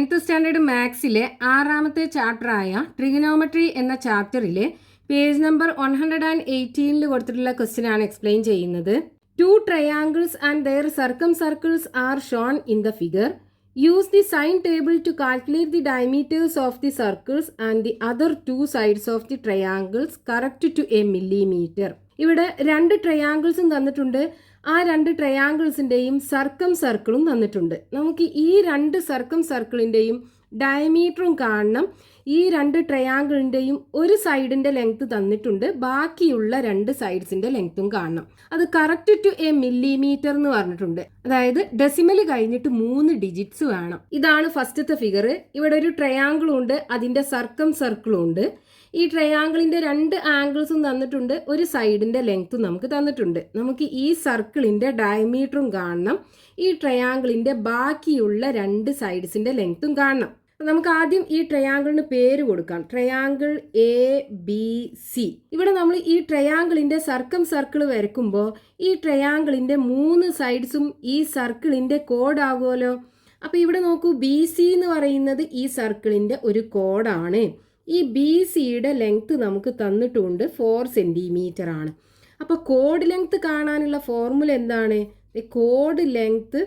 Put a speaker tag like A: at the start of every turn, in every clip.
A: 10th standard മാത്സിലെ 6ാമത്തെ ചാപ്റ്ററായ trigonometry എന്ന ചാപ്റ്ററിലെ page number 118 കൊടുത്തിട്ടുള്ള question ആണ് എക്സ്പ്ലെയിൻ ചെയ്യുന്നത്. 2 triangles and their circumcircles are shown in the figure. Use the sine table to calculate the diameters of the circles and the other 2 sides of the triangles correct to a millimeter. ഇവിടെ 2 ട്രയാങ്കിൾസും തന്നിട്ടുണ്ട്. ആ 2 ട്രയാങ്കിൾസിൻ്റെയും സർക്കം സർക്കിളും തന്നിട്ടുണ്ട്. നമുക്ക് ഈ 2 സർക്കം സർക്കിളിൻ്റെയും ഡയമീറ്ററും കാണണം. ഈ 2 ട്രയാങ്കിളിൻ്റെയും ഒരു സൈഡിൻ്റെ length തന്നിട്ടുണ്ട്, ബാക്കിയുള്ള 2 സൈഡ്സിൻ്റെ ലെങ്ത്തും കാണണം. അത് കറക്റ്റ് ടു എ മില്ലിമീറ്റർ എന്ന് പറഞ്ഞിട്ടുണ്ട്. അതായത് ഡെസിമൽ കഴിഞ്ഞിട്ട് 3 ഡിജിറ്റ്സ് വേണം. ഇതാണ് ഫസ്റ്റത്തെ ഫിഗർ. ഇവിടെ ഒരു ട്രയാങ്കിളും ഉണ്ട്, അതിൻ്റെ സർക്കം സർക്കിളും ഉണ്ട്. ഈ ട്രയാങ്കിളിൻ്റെ 2 ആംഗിൾസും തന്നിട്ടുണ്ട്, ഒരു സൈഡിൻ്റെ ലെങ്ത്തും നമുക്ക് തന്നിട്ടുണ്ട്. നമുക്ക് ഈ സർക്കിളിൻ്റെ ഡയമീറ്ററും കാണണം, ഈ ട്രയാങ്കിളിൻ്റെ ബാക്കിയുള്ള 2 സൈഡ്സിൻ്റെ ലെങ്ത്തും കാണണം. നമുക്ക് ആദ്യം ഈ ട്രയാങ്കിളിന് പേര് കൊടുക്കാം. Triangle ABC. ഇവിടെ നമ്മൾ ഈ ട്രയാങ്കിളിൻ്റെ സർക്കം സർക്കിൾ വരയ്ക്കുമ്പോൾ ഈ ട്രയാങ്കിളിൻ്റെ 3 സൈഡ്സും ഈ സർക്കിളിൻ്റെ കോഡാകുമല്ലോ. അപ്പോൾ ഇവിടെ നോക്കൂ, BC എന്ന് പറയുന്നത് ഈ സർക്കിളിൻ്റെ ഒരു കോഡാണ്. ഈ BCയുടെ ലെങ്ത് നമുക്ക് തന്നിട്ടുണ്ട് 4 സെൻറ്റിമീറ്റർ ആണ്. അപ്പോൾ കോഡ് ലെങ്ത് കാണാനുള്ള ഫോർമുല എന്താണ്? Code length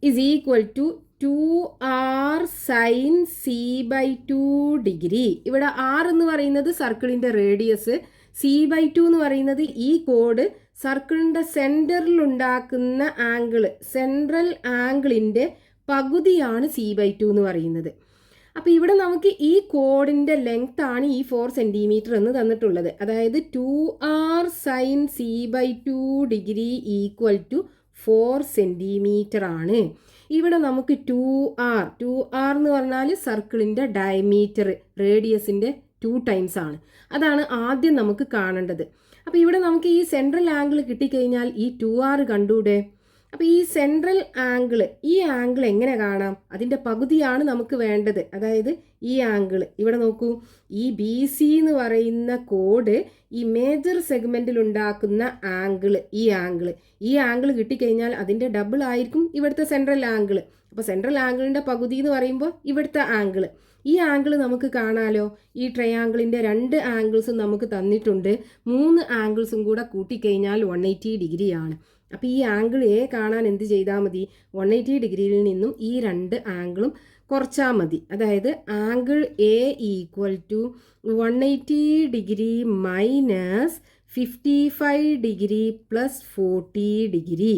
A: is equal to 2r sin c/2 degree. ഇവിടെ r എന്ന് പറയുന്നത് സർക്കിളിൻ്റെ റേഡിയസ്, c/2 എന്ന് പറയുന്നത് ഈ കോഡ് സർക്കിളിൻ്റെ സെൻറ്ററിൽ ഉണ്ടാക്കുന്ന ആംഗിൾ, സെൻട്രൽ ആംഗിളിൻ്റെ പകുതിയാണ് c/2 എന്ന് പറയുന്നത്. അപ്പോൾ ഇവിടെ നമുക്ക് ഈ കോഡിൻ്റെ ലെങ്ത് ആണ് ഈ 4 സെൻറ്റിമീറ്റർ എന്ന് തന്നിട്ടുള്ളത്. അതായത് 2r sin c/2 degree equal to 4 centimetre ആണ്. ഇവിടെ നമുക്ക് 2r എന്ന് പറഞ്ഞാൽ സർക്കിളിൻ്റെ ഡയമീറ്റർ, റേഡിയസിൻ്റെ 2 ടൈംസ് ആണ്. അതാണ് ആദ്യം നമുക്ക് കാണേണ്ടത്. അപ്പോൾ ഇവിടെ നമുക്ക് ഈ സെൻട്രൽ ആംഗിൾ കിട്ടിക്കഴിഞ്ഞാൽ ഈ 2r കണ്ടൂടെ. അപ്പോൾ ഈ സെൻട്രൽ ആംഗിൾ, ഈ ആംഗിൾ എങ്ങനെ കാണാം? അതിൻ്റെ പകുതിയാണ് നമുക്ക് വേണ്ടത്. അതായത് ഈ ആംഗിൾ ഇവിടെ നോക്കൂ, ഈ BC എന്ന് പറയുന്ന കോഡ് ഈ മേജർ സെഗ്മെൻറ്റിൽ ഉണ്ടാക്കുന്ന ആംഗിൾ, ഈ ആംഗിൾ കിട്ടിക്കഴിഞ്ഞാൽ അതിൻ്റെ ഡബിൾ ആയിരിക്കും ഇവിടുത്തെ സെൻട്രൽ ആംഗിൾ. അപ്പോൾ സെൻട്രൽ ആംഗിളിൻ്റെ പകുതി എന്ന് പറയുമ്പോൾ ഇവിടുത്തെ ആംഗിൾ, ഈ ആംഗിൾ നമുക്ക് കാണാലോ. ഈ ട്രയാങ്കിളിൻ്റെ 2 ആംഗിൾസും നമുക്ക് തന്നിട്ടുണ്ട്. 3 ആംഗിൾസും കൂടെ കൂട്ടിക്കഴിഞ്ഞാൽ 180 ഡിഗ്രിയാണ്. അപ്പോൾ ഈ ആംഗിൾ A കാണാൻ എന്ത് ചെയ്താൽ മതി? 180 ഡിഗ്രിയിൽ നിന്നും ഈ 2 ആംഗിളും കുറച്ചാൽ മതി. അതായത് angle A equal to 180 degree minus 55 degree plus 40 degree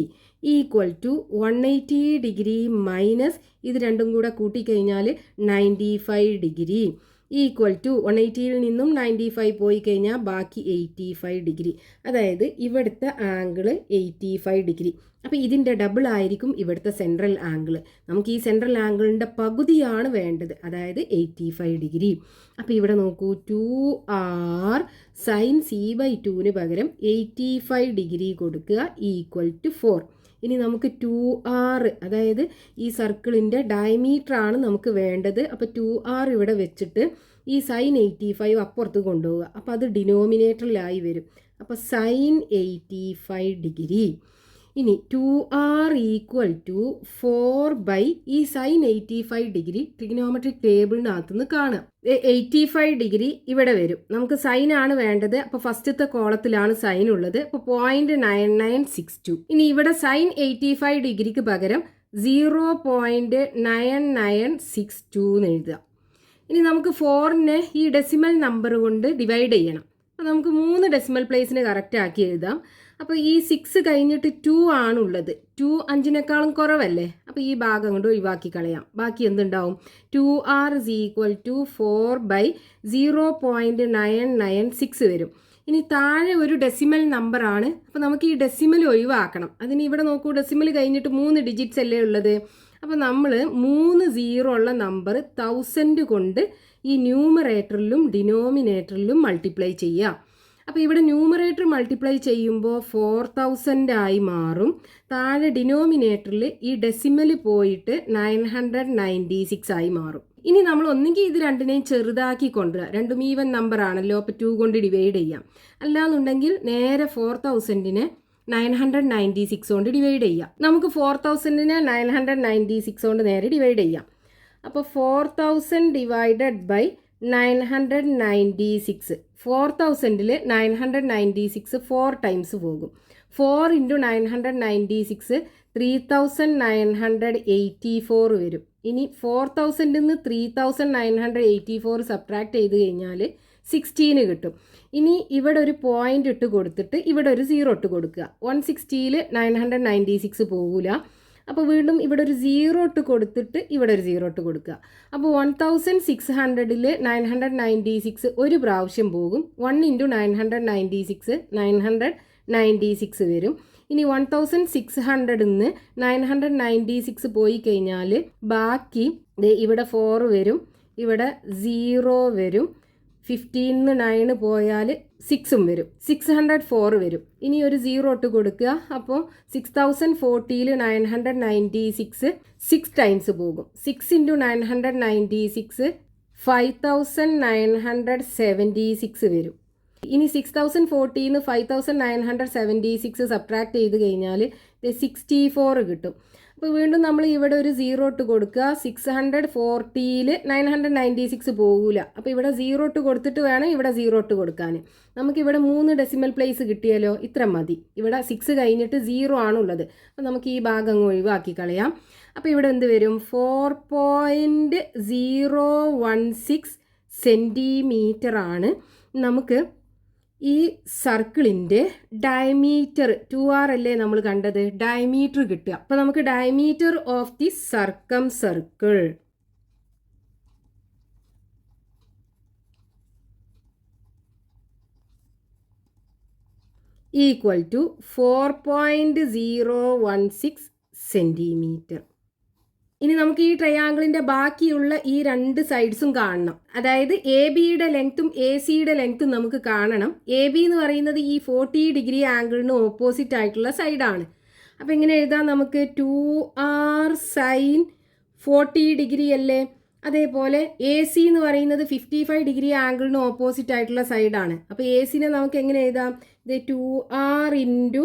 A: equal to 180 degree minus ഇത് രണ്ടും കൂടെ കൂട്ടിക്കഴിഞ്ഞാൽ 95 ഡിഗ്രി ഈക്വൽ ടു 180യിൽ നിന്നും 95 പോയി കഴിഞ്ഞാൽ ബാക്കി 85 ഡിഗ്രി. അതായത് ഇവിടുത്തെ ആംഗിൾ 85 ഡിഗ്രി. അപ്പോൾ ഇതിൻ്റെ ഡബിൾ ആയിരിക്കും ഇവിടുത്തെ സെൻട്രൽ ആംഗിൾ. നമുക്ക് ഈ സെൻട്രൽ ആംഗിളിൻ്റെ പകുതിയാണ് വേണ്ടത്, അതായത് 85 ഡിഗ്രി. അപ്പോൾ ഇവിടെ നോക്കൂ, 2r sin c/2 പകരം 85 ഡിഗ്രി കൊടുക്കുക ഈക്വൽ ടു 4. ഇനി നമുക്ക് 2r, അതായത് ഈ സർക്കിളിൻ്റെ ഡയമീറ്റർ ആണ് നമുക്ക് വേണ്ടത്. അപ്പോൾ 2r ഇവിടെ വെച്ചിട്ട് ഈ sin 85 അപ്പുറത്ത് കൊണ്ടുപോവുക. അപ്പോൾ അത് ഡിനോമിനേറ്ററിലായി വരും. അപ്പോൾ sin 85 ഡിഗ്രി. ഇനി 2r ഈക്വൽ ടു 4 ഈ sin 85 ഡിഗ്രി ട്രിഗണോമെട്രിക് ടേബിളിനകത്തുനിന്ന് കാണാം. 85 ഡിഗ്രി ഇവിടെ വരും. നമുക്ക് സൈൻ ആണ് വേണ്ടത്. അപ്പോൾ ഫസ്റ്റത്തെ കോളത്തിലാണ് സൈൻ ഉള്ളത്. അപ്പോൾ 0.9962. ഇനി ഇവിടെ sin 85 ഡിഗ്രിക്ക് പകരം 0.9962 എന്ന് എഴുതുക. ഇനി നമുക്ക് 4നെ ഈ ഡെസിമൽ നമ്പർ കൊണ്ട് ഡിവൈഡ് ചെയ്യണം. അപ്പോൾ നമുക്ക് 3 ഡെസിമൽ പ്ലേസിന് കറക്റ്റ് ആക്കി എഴുതാം. അപ്പോൾ ഈ 6 കഴിഞ്ഞിട്ട് 2 ആണുള്ളത്. 2 5നേക്കാളും കുറവല്ലേ? അപ്പോൾ ഈ ഭാഗം കൊണ്ട് ഒഴിവാക്കി കളയാം. ബാക്കി എന്തുണ്ടാവും? 2r is equal to 4/0.996 വരും. ഇനി താഴെ ഒരു ഡെസിമൽ നമ്പർ ആണ്. അപ്പോൾ നമുക്ക് ഈ ഡെസിമൽ ഒഴിവാക്കണം. അതിന് ഇവിടെ നോക്കൂ, ഡെസിമൽ കഴിഞ്ഞിട്ട് 3 ഡിജിറ്റ്സ് അല്ലേ ഉള്ളത്. അപ്പോൾ നമ്മൾ 3 0 ഉള്ള നമ്പർ 1000 കൊണ്ട് ഈ ന്യൂമറേറ്ററിലും ഡിനോമിനേറ്ററിലും മൾട്ടിപ്ലൈ ചെയ്യാം. അപ്പോൾ ഇവിടെ ന്യൂമറേറ്റർ മൾട്ടിപ്ലൈ ചെയ്യുമ്പോൾ 4000 ആയി മാറും. താഴെ ഡിനോമിനേറ്ററിൽ ഈ ഡെസിമൽ പോയിട്ട് 996 ആയി മാറും. ഇനി നമ്മൾ ഒന്നുകിൽ ഇത് രണ്ടിനെയും ചെറുതാക്കി കൊണ്ടുവരാം. രണ്ടും ഈവൻ നമ്പർ ആണല്ലോ, അപ്പോൾ 2 കൊണ്ട് ഡിവൈഡ് ചെയ്യാം. അല്ലാന്നുണ്ടെങ്കിൽ നേരെ 4000നെ 996 കൊണ്ട് ഡിവൈഡ് ചെയ്യാം. നമുക്ക് 4000നെ 996 കൊണ്ട് നേരെ ഡിവൈഡ് ചെയ്യാം. അപ്പോൾ 4000 ഡിവൈഡഡ് ബൈ 996. 4000ൽ 996 4 ടൈംസ് പോകും. 4 ഇൻറ്റു 996 3984 വരും. ഇനി 4000 നിന്ന് 3984 സബ്ട്രാക്ട് ചെയ്ത് കഴിഞ്ഞാൽ 16 കിട്ടും. ഇനി ഇവിടെ ഒരു പോയിന്റ് ഇട്ട് കൊടുത്തിട്ട് ഇവിടെ ഒരു 0 ഇട്ട് കൊടുക്കുക. 160ൽ 996 പോകില്ല. അപ്പോൾ വീണ്ടും ഇവിടെ ഒരു 0 ഇട്ട് കൊടുത്തിട്ട് ഇവിടെ ഒരു 0 ഇട്ട് കൊടുക്കുക. അപ്പോൾ 1600ൽ 996 ഒരു പ്രാവശ്യം പോകും. 1 ഇൻറ്റു 996 996 വരും. ഇനി 1600 നിന്ന് 996 പോയി കഴിഞ്ഞാൽ ബാക്കി ഇവിടെ 4 വരും, ഇവിടെ 0 വരും. 15 9 പോയാൽ 6ഉം വരും. 604 വരും. ഇനി ഒരു 0 ഇട്ട് കൊടുക്കുക. അപ്പോൾ 6040ൽ 996 6 ടൈംസ് പോകും. 6 ഇൻറ്റു 996 5976 വരും. ഇനി 6040ന്ന് 5976 സബ്ട്രാക്ട് ചെയ്ത് കഴിഞ്ഞാൽ 64 കിട്ടും. അപ്പോൾ വീണ്ടും നമ്മൾ ഇവിടെ ഒരു 0 ഇട്ട് കൊടുക്കുക. 640ൽ 996 പോകില്ല. അപ്പോൾ ഇവിടെ 0 ഇട്ട് കൊടുത്തിട്ട് വേണം ഇവിടെ 0 ഇട്ട് കൊടുക്കാൻ. നമുക്കിവിടെ 3 ഡെസിമൽ പ്ലേസ് കിട്ടിയല്ലോ, ഇത്ര മതി. ഇവിടെ 6 കഴിഞ്ഞിട്ട് 0 ആണുള്ളത്. അപ്പോൾ നമുക്ക് ഈ ഭാഗം അങ്ങ് ഒഴിവാക്കി കളയാം. അപ്പോൾ ഇവിടെ എന്ത് വരും? 4.016 സെൻറ്റിമീറ്റർ ആണ് നമുക്ക് ഈ സർക്കിളിൻ്റെ ഡയമീറ്റർ. 2r അല്ലേ നമ്മൾ കണ്ടത്, ഡയമീറ്റർ കിട്ടുക. അപ്പോൾ നമുക്ക് diameter of the circumcircle equal to 4.016 centimetre. ഇനി നമുക്ക് ഈ ട്രയാങ്കിളിൻ്റെ ബാക്കിയുള്ള ഈ 2 സൈഡ്സും കാണണം. അതായത് എ ബിയുടെ ലെങ്ത്തും എ സിയുടെ ലെങ്ത്തും നമുക്ക് കാണണം. എ ബി എന്ന് പറയുന്നത് ഈ 40 ഡിഗ്രി ആംഗിളിന് ഓപ്പോസിറ്റ് ആയിട്ടുള്ള സൈഡാണ്. അപ്പോൾ ഇങ്ങനെ എഴുതാം നമുക്ക് 2r സൈൻ 40 ഡിഗ്രി അല്ലേ. അതേപോലെ എ സി എന്ന് പറയുന്നത് 55 ഡിഗ്രി ആംഗിളിന് ഓപ്പോസിറ്റ് ആയിട്ടുള്ള സൈഡാണ്. അപ്പോൾ എ സിനെ നമുക്ക് എങ്ങനെ എഴുതാം? ഇത് 2r ഇൻറ്റു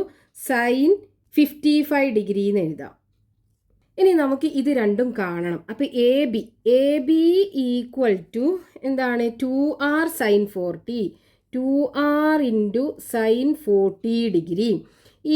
A: സൈൻ 55 ഡിഗ്രി എന്ന് എഴുതാം. ഇനി നമുക്ക് ഇത് രണ്ടും കാണണം. അപ്പോൾ എ ബി ഈക്വൽ ടു എന്താണ്? 2r sine 40, 2r into sine 40 degree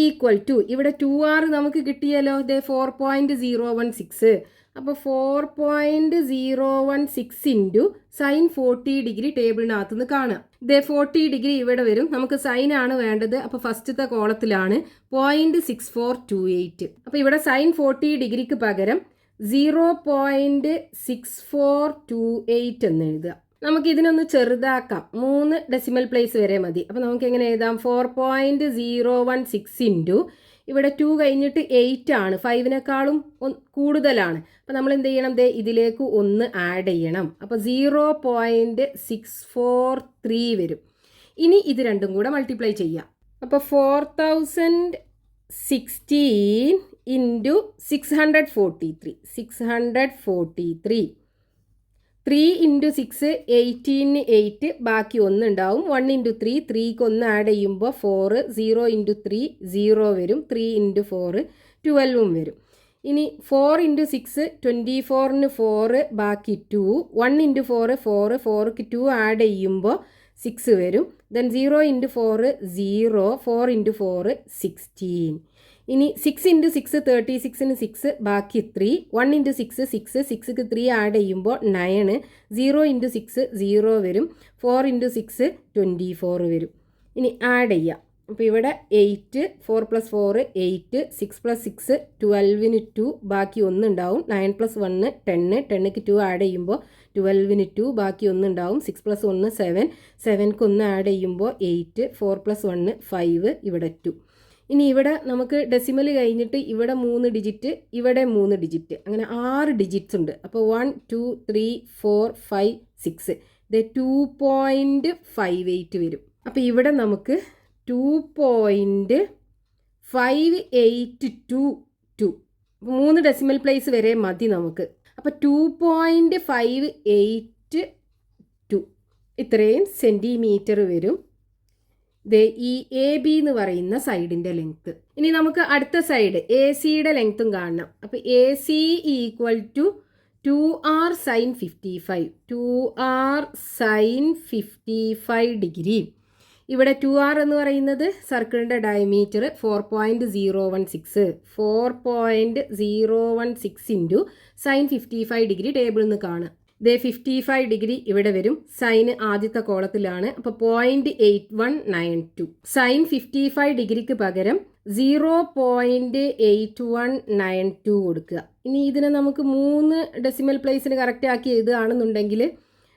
A: equal to ഇവിടെ 2r നമുക്ക് കിട്ടിയല്ലോ, ഇത് 4.016. അപ്പോൾ 4.016 ഇൻറ്റു സൈൻ 40 ഡിഗ്രി ടേബിളിനകത്ത് നിന്ന് കാണാം. ഇത് 40 ഡിഗ്രി ഇവിടെ വരും. നമുക്ക് സൈൻ ആണ് വേണ്ടത്. അപ്പോൾ ഫസ്റ്റത്തെ കോളത്തിലാണ് 0.6428. അപ്പോൾ ഇവിടെ സൈൻ 40 ഡിഗ്രിക്ക് പകരം 0.6428 എന്ന് എഴുതുക. നമുക്ക് ഇതിനൊന്ന് ചെറുതാക്കാം. 3 ഡെസിമൽ പ്ലേസ് വരെ മതി. അപ്പോൾ നമുക്ക് എങ്ങനെ എഴുതാം? 4.016 ഇൻറ്റു ഇവിടെ 2 കഴിഞ്ഞിട്ട് 8 ആണ്, 5നേക്കാളും കൂടുതലാണ്. അപ്പോൾ നമ്മൾ എന്ത് ചെയ്യണം? ഇതിലേക്ക് 1 ആഡ് ചെയ്യണം. അപ്പോൾ 0.643 വരും. ഇനി ഇത് രണ്ടും കൂടെ മൾട്ടിപ്ലൈ ചെയ്യാം. അപ്പോൾ 4016 ഇൻറ്റു 643 3 ഇൻറ്റു 6 18 8 ബാക്കി 1 ഉണ്ടാവും. 1 ഇൻറ്റു 3 3ക്ക് 1 ആഡ് ചെയ്യുമ്പോൾ 4, 0 ഇൻറ്റു 3 0 വരും. 3 ഇൻറ്റു 4 12ഉം വരും. ഇനി 4 ഇൻറ്റു 6 24ന് 4 ബാക്കി 2, 1 ഇൻറ്റു 4 4, 4ക്ക് 2 ആഡ് ചെയ്യുമ്പോൾ 6 വരും. Then 0 into 4 0, 4 into 4 16. ഇനി 6 ഇൻറ്റു 6 36ന് 6 ബാക്കി 3, 1 ഇൻറ്റു 6 6, 6ക്ക് 3 ആഡ് ചെയ്യുമ്പോൾ 9, 0 ഇൻറ്റു 6 0 വരും. 4 ഇൻറ്റു 6 24 വരും. ഇനി ആഡ് ചെയ്യാം. അപ്പോൾ ഇവിടെ 8, 4 + 4 8, 6 + 6 12ന് 2 ബാക്കി 1 ഉണ്ടാവും. 9 + 1 10, 10ക്ക് 2 ആഡ് ചെയ്യുമ്പോൾ 12ന് 2 ബാക്കി 1 ഉണ്ടാവും. 6 + 1 7, 7ക്ക് 1 ആഡ് ചെയ്യുമ്പോൾ 8, 4 + 1 5, ഇവിടെ 2. ഇനി ഇവിടെ നമുക്ക് ഡെസിമൽ കഴിഞ്ഞിട്ട് ഇവിടെ 3 ഡിജിറ്റ്, ഇവിടെ 3 ഡിജിറ്റ്, അങ്ങനെ 6 ഡിജിറ്റ്സ് ഉണ്ട്. അപ്പോൾ 1 2 3 4 5 6 ഇത് 2.58 വരും. അപ്പോൾ ഇവിടെ നമുക്ക് 2.5822. അപ്പോൾ 3 ഡെസിമൽ പ്ലേസ് വരെ മതി നമുക്ക്. അപ്പോൾ 2.582 ഇത്രയും സെൻറ്റിമീറ്റർ വരും. ഈ എ ബി എന്ന് പറയുന്ന സൈഡിന്റെ ലെങ്ത്. ഇനി നമുക്ക് അടുത്ത സൈഡ് എ സിയുടെ ലെങ്ത്തും കാണണം. അപ്പൊ A C equal to 2r sine 55, 2r sine 55 degree. ഇവിടെ 2r എന്ന് പറയുന്നത് സർക്കിളിന്റെ ഡയമീറ്റർ 4.016, 4.016 ഇൻറ്റു സൈൻ 55 ഡിഗ്രി ടേബിളിൽ നിന്ന് കാണുക. ഇതേ 55 ഡിഗ്രി ഇവിടെ വരും. സൈന് ആദ്യത്തെ കോളത്തിലാണ്. അപ്പോൾ 0.8192. സൈൻ 55 ഡിഗ്രിക്ക് പകരം 0.8192 കൊടുക്കുക. ഇനി ഇതിനെ നമുക്ക് 3 ഡെസിമൽ പ്ലേസിന് കറക്റ്റ് ആക്കി എഴുതുകയാണെന്നുണ്ടെങ്കിൽ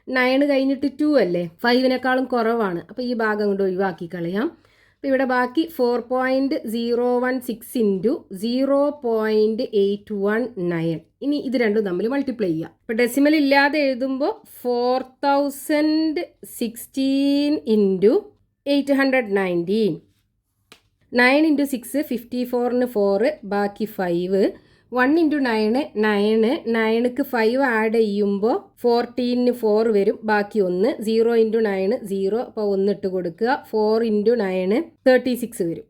A: 9 കഴിഞ്ഞിട്ട് 2 അല്ലേ, 5നേക്കാളും കുറവാണ്. അപ്പോൾ ഈ ഭാഗം കൊണ്ട് ഒഴിവാക്കി കളയാം. അപ്പോൾ ഇവിടെ ബാക്കി 4.016 ഇൻറ്റു 0.819. ഇനി ഇത് രണ്ടും തമ്മിൽ മൾട്ടിപ്ലൈ ചെയ്യാം. അപ്പോൾ ഡെസിമൽ ഇല്ലാതെ എഴുതുമ്പോൾ 4016 ഇൻറ്റു 819. 9 ഇൻറ്റു 6 54ന് 4, ബാക്കി 5. 1 ഇൻറ്റു 9 9, 9ക്ക് 5 ആഡ് ചെയ്യുമ്പോൾ 14ന് 4 വരും, ബാക്കി 1. 0 ഇൻറ്റു 9 0, അപ്പോൾ 1 ഇട്ട് കൊടുക്കുക. 4 ഇൻറ്റു 9 36 വരും.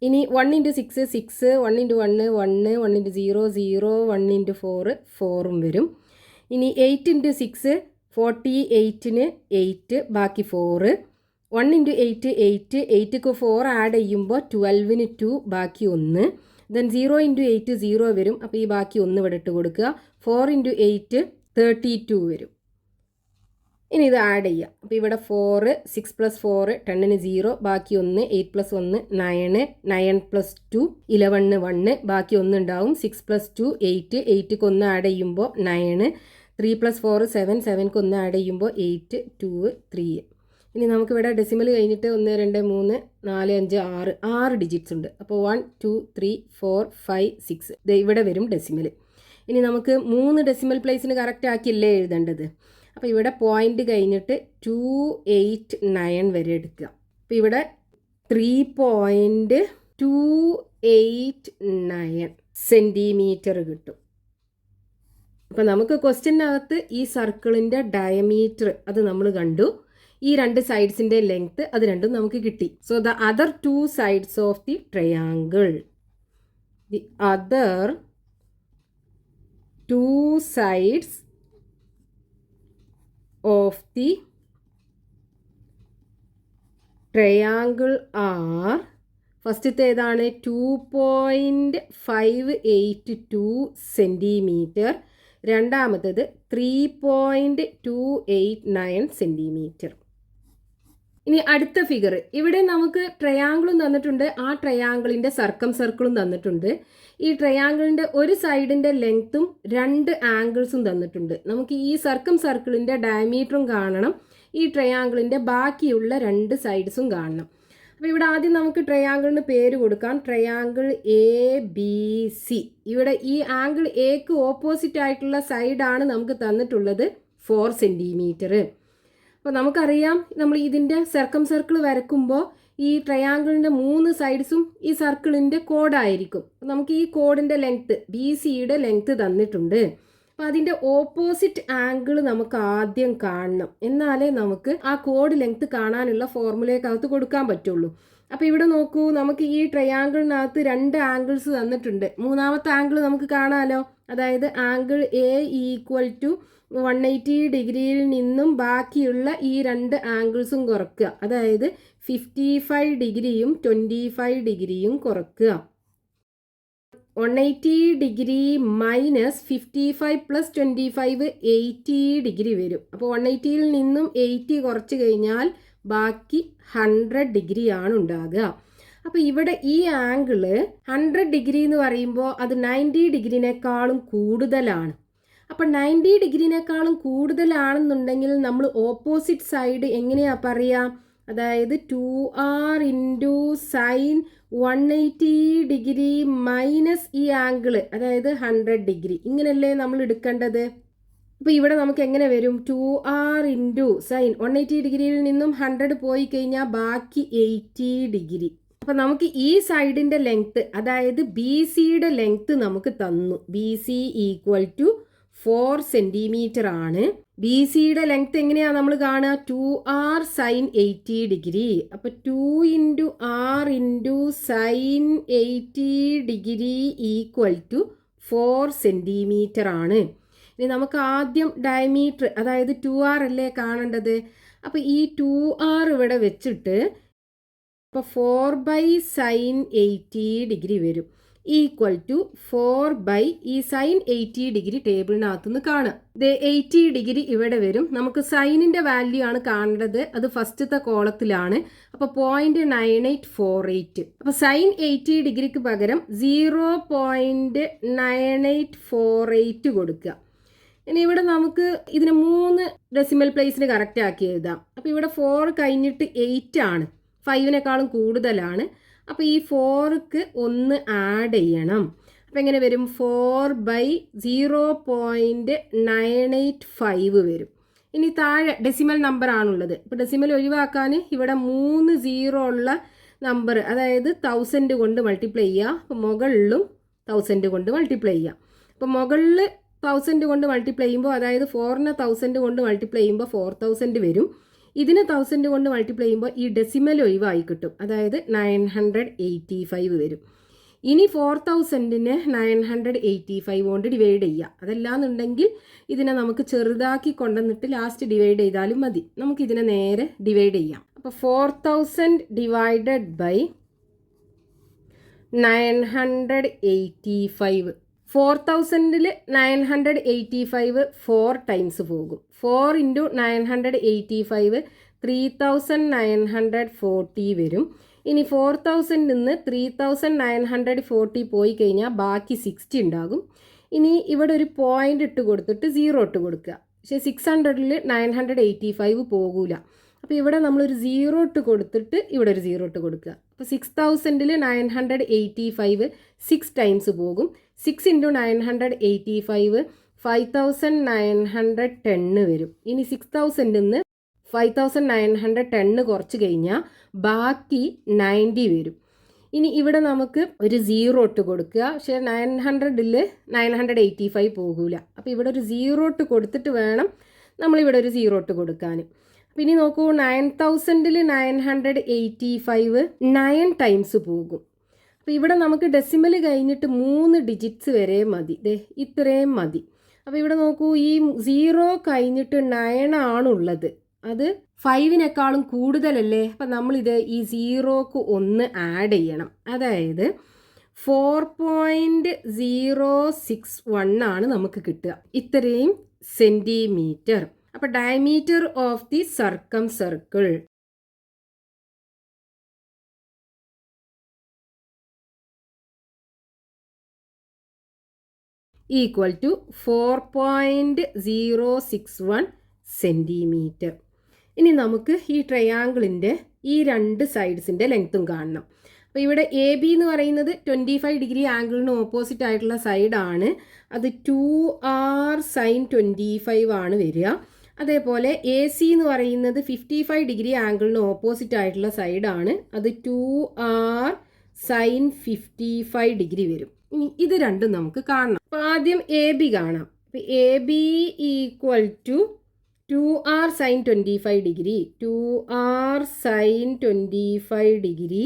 A: ഇനി 1 ഇൻറ്റു 6 6, 1 ഇൻറ്റു 1 1, 1 ഇൻറ്റു 0 0, 1 ഇൻറ്റു 4 4ഉം വരും. ഇനി 8 ഇൻറ്റു 6 48ന് 8, ബാക്കി 4. 1 ഇൻറ്റു 8 8, 8ക്ക് 4 ആഡ് ചെയ്യുമ്പോൾ 12ന് 2, ബാക്കി 1. ദെൻ 0 ഇൻറ്റു 8 0 വരും, അപ്പോൾ ഈ ബാക്കി 1 ഇവിടെ ഇട്ട് കൊടുക്കുക. 4 ഇൻറ്റു 8 32 വരും. ഇനി ഇത് ആഡ് ചെയ്യാം. അപ്പോൾ ഇവിടെ 4, 6 പ്ലസ് 4 10ന് 0, ബാക്കി 1. 8 പ്ലസ് 1 9, 9 പ്ലസ് 2 11ന് 1, ബാക്കി 1 ഉണ്ടാവും. 6 പ്ലസ് 2 8, 8ക്ക് 1 ആഡ് ചെയ്യുമ്പോൾ 9. 3 പ്ലസ് 4 7, 7ക്ക് 1 ആഡ് ചെയ്യുമ്പോൾ 8 2 3. ഇനി നമുക്കിവിടെ ഡെസിമൽ കഴിഞ്ഞിട്ട് 1 2 3 4 5 6 6 ഡിജിറ്റ്സ് ഉണ്ട്. അപ്പോൾ 1 2 3 4 5 6 ഇവിടെ വരും ഡെസിമൽ. ഇനി നമുക്ക് 3 ഡെസിമൽ പ്ലേസിന് കറക്റ്റ് ആക്കിയല്ലേ എഴുതേണ്ടത്. അപ്പോൾ ഇവിടെ പോയിന്റ് കഴിഞ്ഞിട്ട് 289 വരെ എടുക്കുക. അപ്പോൾ ഇവിടെ 3.289 സെൻറ്റിമീറ്റർ കിട്ടും. അപ്പോൾ നമുക്ക് ക്വസ്റ്റ്യനകത്ത് ഈ സർക്കിളിൻ്റെ ഡയമീറ്റർ അത് നമ്മൾ കണ്ടു. ഈ 2 സൈഡ്സിൻ്റെ ലെങ്ത് അത് രണ്ടും നമുക്ക് കിട്ടി. So the other 2 sides of the triangle, the other 2 sides of the triangle are, ഫസ്റ്റത്തെ ഏതാണ് 2.582 സെൻറ്റിമീറ്റർ, രണ്ടാമത്തത് 3.289 സെൻറ്റിമീറ്റർ. ഇനി അടുത്ത ഫിഗർ, ഇവിടെ നമുക്ക് ട്രയാങ്കിളും തന്നിട്ടുണ്ട്, ആ ട്രയാങ്കിളിൻ്റെ സർക്കിളും തന്നിട്ടുണ്ട്. ഈ ട്രയാങ്കിളിൻ്റെ ഒരു സൈഡിൻ്റെ ലെങ്ത്തും 2 ആംഗിൾസും തന്നിട്ടുണ്ട്. നമുക്ക് ഈ സർക്കിളിൻ്റെ ഡയമീറ്ററും കാണണം, ഈ ട്രയാങ്കിളിൻ്റെ ബാക്കിയുള്ള 2 സൈഡ്സും കാണണം. അപ്പോൾ ഇവിടെ ആദ്യം നമുക്ക് ട്രയാങ്കിളിന് പേര് കൊടുക്കാം. Triangle ABC. ഇവിടെ ഈ ആംഗിൾ എക്ക് ഓപ്പോസിറ്റ് ആയിട്ടുള്ള സൈഡാണ് നമുക്ക് തന്നിട്ടുള്ളത് 4 സെൻറ്റിമീറ്റർ. അപ്പോൾ നമുക്കറിയാം, നമ്മൾ ഇതിൻ്റെ സർക്കിൾ വരയ്ക്കുമ്പോൾ ഈ ട്രയാങ്കിളിൻ്റെ 3 സൈഡ്സും ഈ സർക്കിളിൻ്റെ കോഡായിരിക്കും. നമുക്ക് ഈ കോഡിൻ്റെ ലെങ്ത്ത് BCയുടെ ലെങ്ത്ത് തന്നിട്ടുണ്ട്. അപ്പോൾ അതിൻ്റെ ഓപ്പോസിറ്റ് ആംഗിൾ നമുക്ക് ആദ്യം കാണണം, എന്നാലേ നമുക്ക് ആ കോഡ് ലെങ്ത്ത് കാണാനുള്ള ഫോർമുലയ്ക്കകത്ത് കൊടുക്കാൻ പറ്റുള്ളൂ. അപ്പോൾ ഇവിടെ നോക്കൂ, നമുക്ക് ഈ ട്രയാങ്കിളിനകത്ത് 2 ആംഗിൾസ് തന്നിട്ടുണ്ട്. മൂന്നാമത്തെ ആംഗിൾ നമുക്ക് കാണാമല്ലോ, അതായത് ആംഗിൾ A ഈക്വൽ ടു 180 ഡിഗ്രിയിൽ നിന്നും ബാക്കിയുള്ള ഈ 2 ആംഗിൾസും കുറയ്ക്കുക. അതായത് 55 ഡിഗ്രിയും 25 ഡിഗ്രിയും കുറയ്ക്കുക. 180 ഡിഗ്രി മൈനസ് 55 പ്ലസ് 25 80 ഡിഗ്രി വരും. അപ്പോൾ 180യിൽ നിന്നും 80 കുറച്ച് കഴിഞ്ഞാൽ ബാക്കി 100 ഡിഗ്രിയാണ് ഉണ്ടാകുക. അപ്പോൾ ഇവിടെ ഈ ആംഗിള് 100 ഡിഗ്രി എന്ന് പറയുമ്പോൾ അത് 90 ഡിഗ്രിനേക്കാളും കൂടുതലാണ്. അപ്പം 90 ഡിഗ്രിനേക്കാളും കൂടുതലാണെന്നുണ്ടെങ്കിൽ നമ്മൾ ഓപ്പോസിറ്റ് സൈഡ് എങ്ങനെയാണ് പറയുക? അതായത് 2r into sign 180 degree minus ഈ ആംഗിള്, അതായത് 100 ഡിഗ്രി, ഇങ്ങനെയല്ലേ നമ്മൾ എടുക്കേണ്ടത്. അപ്പോൾ ഇവിടെ നമുക്ക് എങ്ങനെ വരും? 2r ഇൻറ്റു സൈൻ 180 ഡിഗ്രിയിൽ നിന്നും 100 പോയി കഴിഞ്ഞാൽ ബാക്കി 80 ഡിഗ്രി. അപ്പോൾ നമുക്ക് ഈ സൈഡിൻ്റെ ലെങ്ത്ത്, അതായത് BCയുടെ ലെങ്ത്ത് നമുക്ക് തന്നു. BC ഈക്വൽ ടു 4 സെൻറ്റിമീറ്റർ ആണ്. ബി സിയുടെ ലെങ്ത് എങ്ങനെയാണ് നമ്മൾ കാണുക? 2r sign 80 degree. അപ്പോൾ 2 × r × sine 80 degree equal to 4 centimetre ആണ്. ഇനി നമുക്ക് ആദ്യം ഡയമീറ്റർ, അതായത് 2r അല്ലേ കാണേണ്ടത്. അപ്പോൾ ഈ 2r ഇവിടെ വെച്ചിട്ട് അപ്പോൾ 4 സൈൻ 80 ഡിഗ്രി വരും ഈക്വൽ ടു 4 ഈ സൈൻ 80 ഡിഗ്രി ടേബിളിനകത്ത് നിന്ന് കാണുക. ഇത് 80 ഡിഗ്രി ഇവിടെ വരും. നമുക്ക് സൈനിൻ്റെ വാല്യൂ ആണ് കാണേണ്ടത്. അത് ഫസ്റ്റത്തെ കോളത്തിലാണ്. അപ്പോൾ 0.9848. അപ്പോൾ സൈൻ 80 ഡിഗ്രിക്ക് പകരം 0.9848 കൊടുക്കുക. ഇനി ഇവിടെ നമുക്ക് ഇതിന് 3 ഡെസിമൽ പ്ലേസിന് കറക്റ്റ് ആക്കി എഴുതാം. അപ്പോൾ ഇവിടെ 4 കഴിഞ്ഞിട്ട് 8 ആണ്, 5നേക്കാളും കൂടുതലാണ്. അപ്പോൾ ഈ 4ക്ക് 1 ആഡ് ചെയ്യണം. അപ്പോൾ എങ്ങനെ വരും? 4/0.985 വരും. ഇനി താഴെ ഡെസിമൽ നമ്പർ ആണുള്ളത്. ഇപ്പോൾ ഡെസിമൽ ഒഴിവാക്കാൻ ഇവിടെ 3 0 ഉള്ള നമ്പർ, അതായത് 1000 കൊണ്ട് മൾട്ടിപ്ലൈ ചെയ്യുക. അപ്പോൾ മുകളിലും 1000 കൊണ്ട് മൾട്ടിപ്ലൈ ചെയ്യുക. അപ്പോൾ മുകളിൽ 1000 കൊണ്ട് മൾട്ടിപ്ലൈ ചെയ്യുമ്പോൾ, അതായത് 4നെ 1000 കൊണ്ട് മൾട്ടിപ്ലൈ ചെയ്യുമ്പോൾ 4000 വരും. ഇതിന് 1000 കൊണ്ട് മൾട്ടിപ്ലൈ ചെയ്യുമ്പോൾ ഈ ഡെസിമൽ ഒഴിവായി കിട്ടും, അതായത് 985 വരും. ഇനി 4000നെ 985 കൊണ്ട് ഡിവൈഡ് ചെയ്യുക. അതല്ലാന്നുണ്ടെങ്കിൽ ഇതിനെ നമുക്ക് ചെറുതാക്കി കൊണ്ടുവന്നിട്ട് ലാസ്റ്റ് ഡിവൈഡ് ചെയ്താലും മതി. നമുക്കിതിനെ നേരെ ഡിവൈഡ് ചെയ്യാം. അപ്പോൾ 4000 ഡിവൈഡഡ് ബൈ 985. 4000ൽ 985 4 ടൈംസ് പോകും. 4 × 985 3940 വരും. ഇനി 4000 നിന്ന് 3940 പോയി കഴിഞ്ഞാൽ ബാക്കി 60 ഉണ്ടാകും. ഇനി ഇവിടെ ഒരു പോയിന്റ് ഇട്ട് കൊടുത്തിട്ട് 0 ഇട്ട് കൊടുക്കുക. പക്ഷേ 600ൽ 985 പോകൂല. അപ്പോൾ ഇവിടെ നമ്മളൊരു 0 ഇട്ട് കൊടുത്തിട്ട് ഇവിടെ ഒരു 0 ഇട്ട് കൊടുക്കുക. അപ്പോൾ 6000ൽ 985 6 ടൈംസ് പോകും. 6 × 985 5910 വരും. ഇനി 6000 നിന്ന് 5910 കുറച്ച് കഴിഞ്ഞാൽ ബാക്കി 90 വരും. ഇനി ഇവിടെ നമുക്ക് ഒരു 0 ഇട്ട് കൊടുക്കുക. പക്ഷേ 900ൽ 985 പോകൂല. അപ്പോൾ ഇവിടെ ഒരു 0 ഇട്ട് കൊടുത്തിട്ട് വേണം നമ്മളിവിടെ ഒരു 0 ഇട്ട് കൊടുക്കാൻ. അപ്പോൾ ഇനി നോക്കൂ, 9000ൽ 985 9 ടൈംസ് പോകും. അപ്പോൾ ഇവിടെ നമുക്ക് ഡെസിമൽ കഴിഞ്ഞിട്ട് 3 ഡിജിറ്റ്സ് വരെ മതി. ഇത്രയും മതി. അപ്പോൾ ഇവിടെ നോക്കൂ, ഈ 0 കഴിഞ്ഞിട്ട് 9 ആണുള്ളത്. അത് 5നേക്കാളും കൂടുതലല്ലേ. അപ്പം നമ്മളിത് ഈ 0ക്ക് 1 ആഡ് ചെയ്യണം. അതായത് 4.061 ആണ് നമുക്ക് കിട്ടുക. ഇത്രയും സെൻറ്റിമീറ്റർ. അപ്പോൾ diameter of the circumcircle equal to 4.061 centimetre. ഇനി നമുക്ക് ഈ ട്രയാങ്കിളിൻ്റെ ഈ 2 സൈഡ്സിൻ്റെ ലെങ്ത്തും കാണണം. അപ്പോൾ ഇവിടെ എ ബി എന്ന് പറയുന്നത് 25 ഡിഗ്രി ആംഗിളിന് ഓപ്പോസിറ്റ് ആയിട്ടുള്ള സൈഡാണ്. അത് 2r സൈൻ 25 ആണ് വരിക. അതേപോലെ എ സി എന്ന് പറയുന്നത് 55 ഡിഗ്രി ആംഗിളിന് ഓപ്പോസിറ്റ് ആയിട്ടുള്ള സൈഡാണ്. അത് 2r സൈൻ 55 ഡിഗ്രി വരും. ഇനി ഇത് രണ്ടും നമുക്ക് കാണണം. അപ്പോൾ ആദ്യം എ ബി കാണാം. അപ്പോൾ A B equal to 2r sine 25 degree 2r sine 25 degree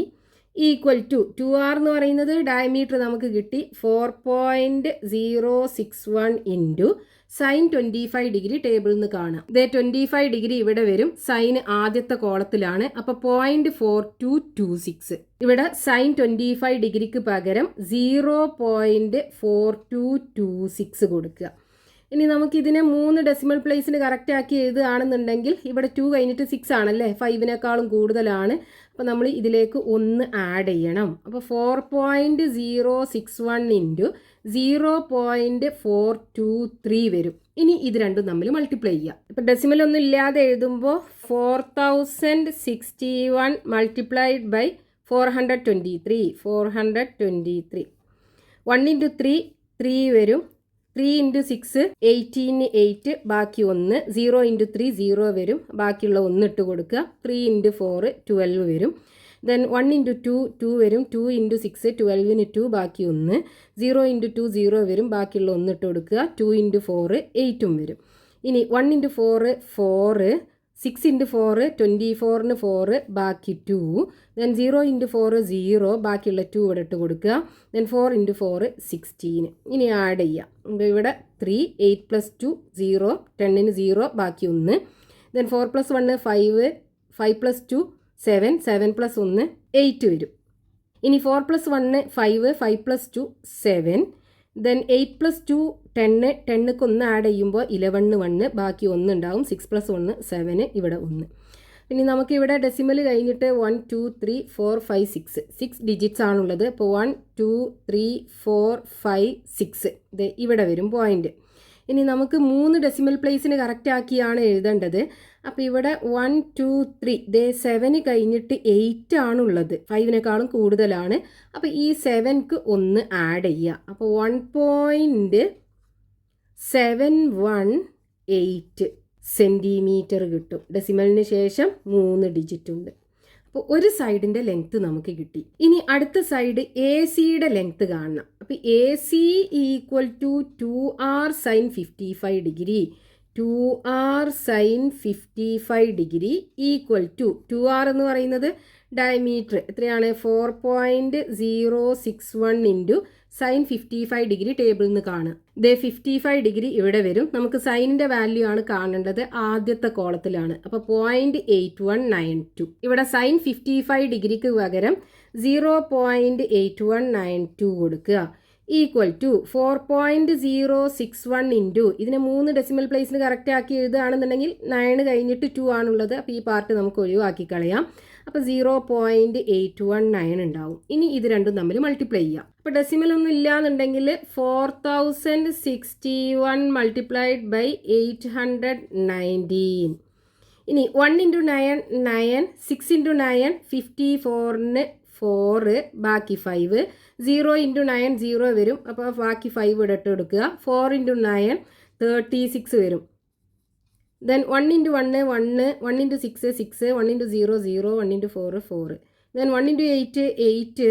A: equal to 2r എന്ന് പറയുന്നത് ഡയമീറ്റർ നമുക്ക് കിട്ടി 4.061 ഇൻറ്റു സൈൻ 25 ഡിഗ്രി ടേബിളിൽ നിന്ന് കാണാം. ഇതേ 25 ഡിഗ്രി ഇവിടെ വരും. സൈൻ ആദ്യത്തെ കോളത്തിലാണ്. അപ്പോൾ 0.4226. ഇവിടെ സൈൻ 25 ഡിഗ്രിക്ക് പകരം 0.4226 കൊടുക്കുക. ഇനി നമുക്കിതിനെ 3 ഡെസിമൽ പ്ലേസിന് കറക്റ്റ് ആക്കി എഴുതുകയാണെന്നുണ്ടെങ്കിൽ ഇവിടെ 2 കഴിഞ്ഞിട്ട് 6 ആണല്ലേ, 5നേക്കാളും കൂടുതലാണ്. അപ്പോൾ നമ്മൾ ഇതിലേക്ക് 1 ആഡ് ചെയ്യണം. അപ്പോൾ 4.061 ഇൻറ്റു 0.423 വരും. ഇനി ഇത് രണ്ടും തമ്മിൽ മൾട്ടിപ്ലൈ ചെയ്യുക. ഇപ്പോൾ ഡെസിമൽ ഒന്നും ഇല്ലാതെ എഴുതുമ്പോൾ 4061 മൾട്ടിപ്ലൈഡ് ബൈ 423 1 × 3 3 വരും. 3 × 6 18 8 ബാക്കി 1 0 × 3 0 വരും. ബാക്കിയുള്ള 1 ഇട്ട് കൊടുക്കുക. 3 × 4 12 വരും. ദെൻ 1 ഇൻറ്റു 2 2 വരും, 2 ഇൻറ്റു 6 12ന് 2 ബാക്കി 1, 0 ഇൻറ്റു 2 0 വരും, ബാക്കിയുള്ള 1 ഇട്ട് കൊടുക്കുക, 2 ഇൻറ്റു 4 8ഉം വരും. ഇനി 1 ഇൻറ്റു 4 4, 6 ഇൻറ്റു 4 24ന് 4 ബാക്കി 2, ദെൻ 0 ഇൻറ്റു 4 0, ബാക്കിയുള്ള 2 ഇവിടെ ഇട്ട് കൊടുക്കുക, ദെൻ 4 ഇൻറ്റു 4 16. ഇനി ആഡ് ചെയ്യാം. ഇവിടെ 3 8 പ്ലസ് 2 0, 10ന് 0 ബാക്കി 1, ദെൻ 4 പ്ലസ് 1 5, 5 പ്ലസ് 2 7, 7 പ്ലസ് 1 8 വരും. ഇനി 4 plus 1 5, 5 plus 2 7, then 8 plus 2 10, 10ക്ക് 1 add ചെയ്യുമ്പോൾ 11 1, ബാക്കി 1 ഉണ്ടാവും, 6 പ്ലസ് 1 7, ഇവിടെ 1. ഇനി നമുക്കിവിടെ ഡെസിമൽ കഴിഞ്ഞിട്ട് 1 2 3 4 5 6 ഡിജിറ്റ്സ് ആണുള്ളത്. അപ്പോൾ 1 2 3 4 5 6 ഇത് ഇവിടെ വരും പോയിന്റ്. ഇനി നമുക്ക് 3 ഡെസിമൽ പ്ലേസിന് കറക്റ്റ് ആക്കിയാണ് എഴുതേണ്ടത്. അപ്പോൾ ഇവിടെ 1 2 3 ദേ 7 കഴിഞ്ഞിട്ട് 8 ആണുള്ളത്, 5നേക്കാളും കൂടുതലാണ്. അപ്പോൾ ഈ 7ക്ക് 1 ആഡ് ചെയ്യുക. അപ്പോൾ 1.718 സെൻറ്റിമീറ്റർ കിട്ടും. ഡെസിമലിന് ശേഷം 3 ഡിജിറ്റ് ഉണ്ട്. അപ്പോൾ ഒരു സൈഡിൻ്റെ ലെങ്ത്ത് നമുക്ക് കിട്ടി. ഇനി അടുത്ത സൈഡ് എ സിയുടെ ലെങ്ത്ത് കാണണം. അപ്പോൾ A C equal to 2r sine 55 degree, 2r sine 55 degree equal to 2r എന്ന് പറയുന്നത് ഡയമീറ്റർ എത്രയാണ് 4.061 ഇൻറ്റു സൈൻ 55 ഡിഗ്രി ടേബിളിൽ നിന്ന് കാണുക. ഇതേ 55 ഡിഗ്രി ഇവിടെ വരും. നമുക്ക് സൈനിൻ്റെ വാല്യൂ ആണ് കാണേണ്ടത്, ആദ്യത്തെ കോളത്തിലാണ്. അപ്പോൾ 0.8192. ഇവിടെ സൈൻ 55 ഡിഗ്രിക്ക് പകരം 0.8192 കൊടുക്കുക, ഈക്വൽ ടു 4.061 ഇൻറ്റു ഇതിനെ 3 ഡെസിമൽ പ്ലേസിന് കറക്റ്റ് ആക്കി എഴുതുകയാണെന്നുണ്ടെങ്കിൽ 9 കഴിഞ്ഞിട്ട് 2 ആണുള്ളത്. അപ്പോൾ ഈ പാർട്ട് നമുക്ക് ഒഴിവാക്കി കളയാം. അപ്പോൾ 0.819 ഉണ്ടാവും. ഇനി ഇത് രണ്ടും തമ്മിൽ മൾട്ടിപ്ലൈ ചെയ്യാം. അപ്പോൾ ഡെസിമൽ ഒന്നും ഇല്ലാന്നുണ്ടെങ്കിൽ 4061 മൾട്ടിപ്ലൈഡ് ബൈ 819. ഇനി 1 ഇൻറ്റു 9 9, 6 ഇൻറ്റു 9 54ന് 4 ബാക്കി 5, 0 ഇൻറ്റു 9 0 വരും. അപ്പോൾ ബാക്കി 5 ഇവിടെ ഇട്ട് കൊടുക്കുക, 4 ഇൻറ്റു 9 36 വരും. Then 1 into 1 1, 1 into 6 6, 1 into 0 0, 1 into 4 4, then 1 into 8 8,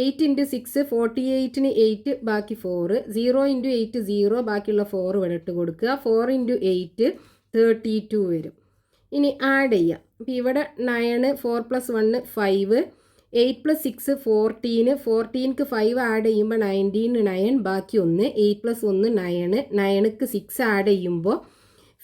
A: 8 into 6 48ന് 8 ബാക്കി 4, 0 ഇൻറ്റു 8 0, ബാക്കിയുള്ള 4 ഇവിടെ ഇട്ട് കൊടുക്കുക, 4 ഇൻറ്റു 8 32 വരും. ഇനി ആഡ് ചെയ്യാം. അപ്പോൾ ഇവിടെ 9 4 പ്ലസ് 1 5, 8 പ്ലസ് 6 14, 14ക്ക് 5 ആഡ് ചെയ്യുമ്പോൾ 19 9 ബാക്കി 1, 8 പ്ലസ് 1 9, 9ക്ക് 6 ആഡ് ചെയ്യുമ്പോൾ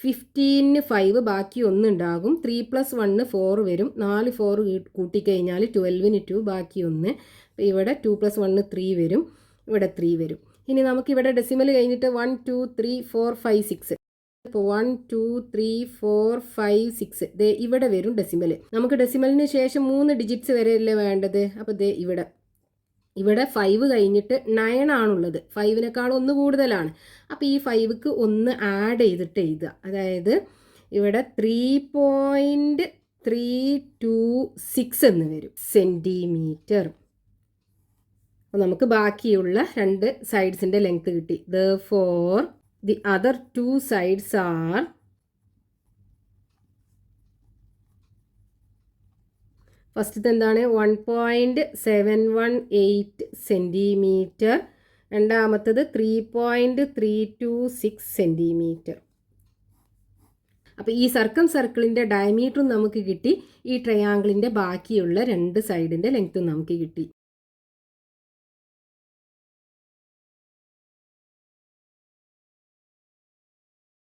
A: 15ന് 5 ബാക്കി 1 ഉണ്ടാകും, 3 പ്ലസ് 1 4 വരും, 4 4 കൂട്ടിക്കഴിഞ്ഞാൽ 12ന് 2 ബാക്കി 1. അപ്പോൾ ഇവിടെ 2 പ്ലസ് 1 3 വരും, ഇവിടെ 3 വരും. ഇനി നമുക്കിവിടെ ഡെസിമൽ കഴിഞ്ഞിട്ട് 1 2 3 4 5 6. ഇപ്പോൾ 1 2 3 4 5 6 ദേ ഇവിടെ വരും ഡെസിമൽ. നമുക്ക് ഡെസിമലിന് ശേഷം 3 ഡിജിറ്റ്സ് വരെയല്ലേ വേണ്ടത്. അപ്പോൾ ദേ ഇവിടെ 5 കഴിഞ്ഞിട്ട് 9 ആണുള്ളത്, 5നേക്കാൾ 1 കൂടുതലാണ്. അപ്പോൾ ഈ 5ക്ക് 1 ആഡ് ചെയ്തിട്ട് എഴുതുക. അതായത് ഇവിടെ 3.326 എന്ന് വരും സെൻറ്റിമീറ്റർ. അപ്പോൾ നമുക്ക് ബാക്കിയുള്ള 2 സൈഡ്സിൻ്റെ ലെങ്ത് കിട്ടി. Therefore the other 2 sides are ഫസ്റ്റത്തെ എന്താണ് 1.718 സെൻറ്റിമീറ്റർ, രണ്ടാമത്തത് 3.326 സെൻറ്റിമീറ്റർ. അപ്പോൾ ഈ സർക്കിളിൻ്റെ ഡയമീറ്ററും നമുക്ക് കിട്ടി, ഈ ട്രയാങ്കിളിൻ്റെ ബാക്കിയുള്ള 2 സൈഡിൻ്റെ ലെങ്ത്തും നമുക്ക് കിട്ടി.